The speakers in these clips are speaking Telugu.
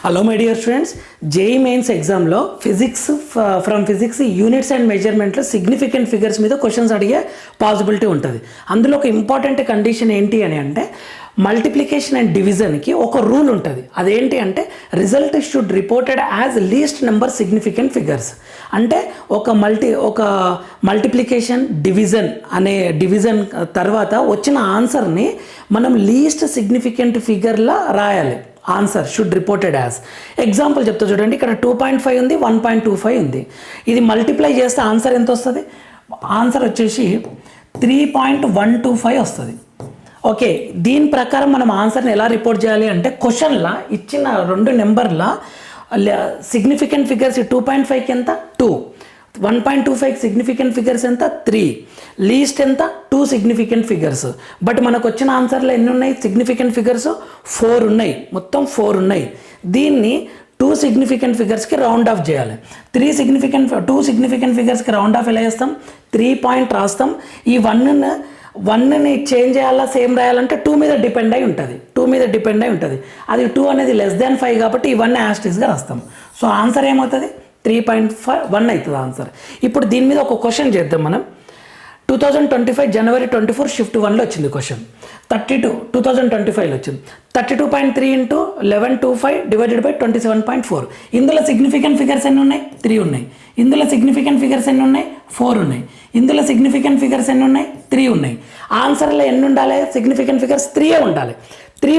Hello my dear students, JEE mains ఎగ్జామ్లో ఫ్రమ్ ఫిజిక్స్ యూనిట్స్ అండ్ మెజర్మెంట్లో సిగ్నిఫికెంట్ ఫిగర్స్ మీద క్వశ్చన్స్ అడిగే పాసిబిలిటీ ఉంటుంది. అందులో ఒక ఇంపార్టెంట్ కండిషన్ ఏంటి అని అంటే మల్టిప్లికేషన్ అండ్ డివిజన్కి ఒక రూల్ ఉంటుంది. అదేంటి అంటే result should reported as least number significant figures. అంటే ఒక మల్టిప్లికేషన్ డివిజన్ తర్వాత వచ్చిన ఆన్సర్ని మనం లీస్ట్ సిగ్నిఫికెంట్ ఫిగర్లా రాయాలి. Answer should reported as. Example చెప్తా చూడండి. ఇక్కడ 2.5 ఉంది, 1.25 ఉంది. ఇది మల్టిప్లై చేస్తే ఆన్సర్ ఎంత వస్తుంది? ఆన్సర్ వచ్చేసి 3.125 వస్తుంది. ఓకే, దీని ప్రకారం మనం ఆన్సర్ని ఎలా రిపోర్ట్ చేయాలి అంటే క్వశ్చన్లా ఇచ్చిన రెండు నెంబర్ల సిగ్నిఫికెంట్ ఫిగర్స్ 2.5కి ఎంత 2, 1.25 సిగ్నిఫికెంట్ ఫిగర్స్ ఎంత 3, లీస్ట్ ఎంత 2 సిగ్నిఫికెంట్ ఫిగర్స్. బట్ మనకు వచ్చిన ఆన్సర్లో ఎన్ని ఉన్నాయి? సిగ్నిఫికెంట్ ఫిగర్స్ 4 ఉన్నాయి, మొత్తం 4 ఉన్నాయి. దీన్ని 2 సిగ్నిఫికెంట్ ఫిగర్స్కి రౌండ్ ఆఫ్ చేయాలి. 2 సిగ్నిఫికెంట్ ఫిగర్స్కి రౌండ్ ఆఫ్ ఎలా చేస్తాం? 3 పాయింట్ రాస్తాం. ఈ 1ని చేంజ్ చేయాలా సేమ్ రాయాలంటే 2 మీద డిపెండ్ అయి ఉంటుంది. అది 2 అనేది <5 కాబట్టి ఇవన్నీ యాస్టిస్గా రాస్తాం. సో ఆన్సర్ ఏమవుతుంది? 3.1 అవుతుంది ఆన్సర్. ఇప్పుడు దీని మీద ఒక క్వశ్చన్ చేద్దాం మనం. 2025 జనవరి 24 షిఫ్ట్ 1లో వచ్చింది క్వశ్చన్. 2025లో వచ్చింది. 32.3 ఇంటూ 1125 డివైడెడ్ బై 27.4. ఇందులో సిగ్నిఫికెంట్ ఫిగర్స్ ఎన్ని ఉన్నాయి? 3 ఉన్నాయి. ఇందులో సిగ్నిఫికెంట్ ఫిగర్స్ ఎన్ని ఉన్నాయి? 4 ఉన్నాయి. ఇందులో సిగ్నిఫికెంట్ ఫిగర్స్ ఎన్ని ఉన్నాయి? 3 ఉన్నాయి. ఆన్సర్లో ఎన్ని ఉండాలి? సిగ్నిఫికెంట్ ఫిగర్స్ 3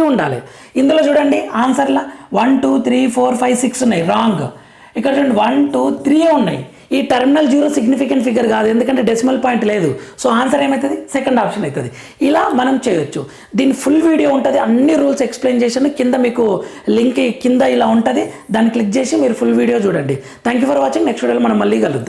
ఉండాలి. ఇందులో చూడండి ఆన్సర్లో 1 2 3 4 5 6 ఉన్నాయి. రాంగ్. ఇక్కడ చూడండి 1 2 3 ఉన్నాయి. ఈ టర్మినల్ 0 సిగ్నిఫికెంట్ ఫిగర్ కాదు, ఎందుకంటే డెసిమల్ పాయింట్ లేదు. సో ఆన్సర్ ఏమవుతుంది? సెకండ్ ఆప్షన్ అవుతుంది. ఇలా మనం చేయొచ్చు. దీని ఫుల్ వీడియో ఉంటుంది, అన్ని రూల్స్ ఎక్స్ప్లెయిన్ చేసాను. కింద మీకు లింక్ కింద ఇలా ఉంటుంది, దాన్ని క్లిక్ చేసి మీరు ఫుల్ వీడియో చూడండి. Thank you for watching. Next వీడియోలో మనం మళ్ళీ కలుద్దాం.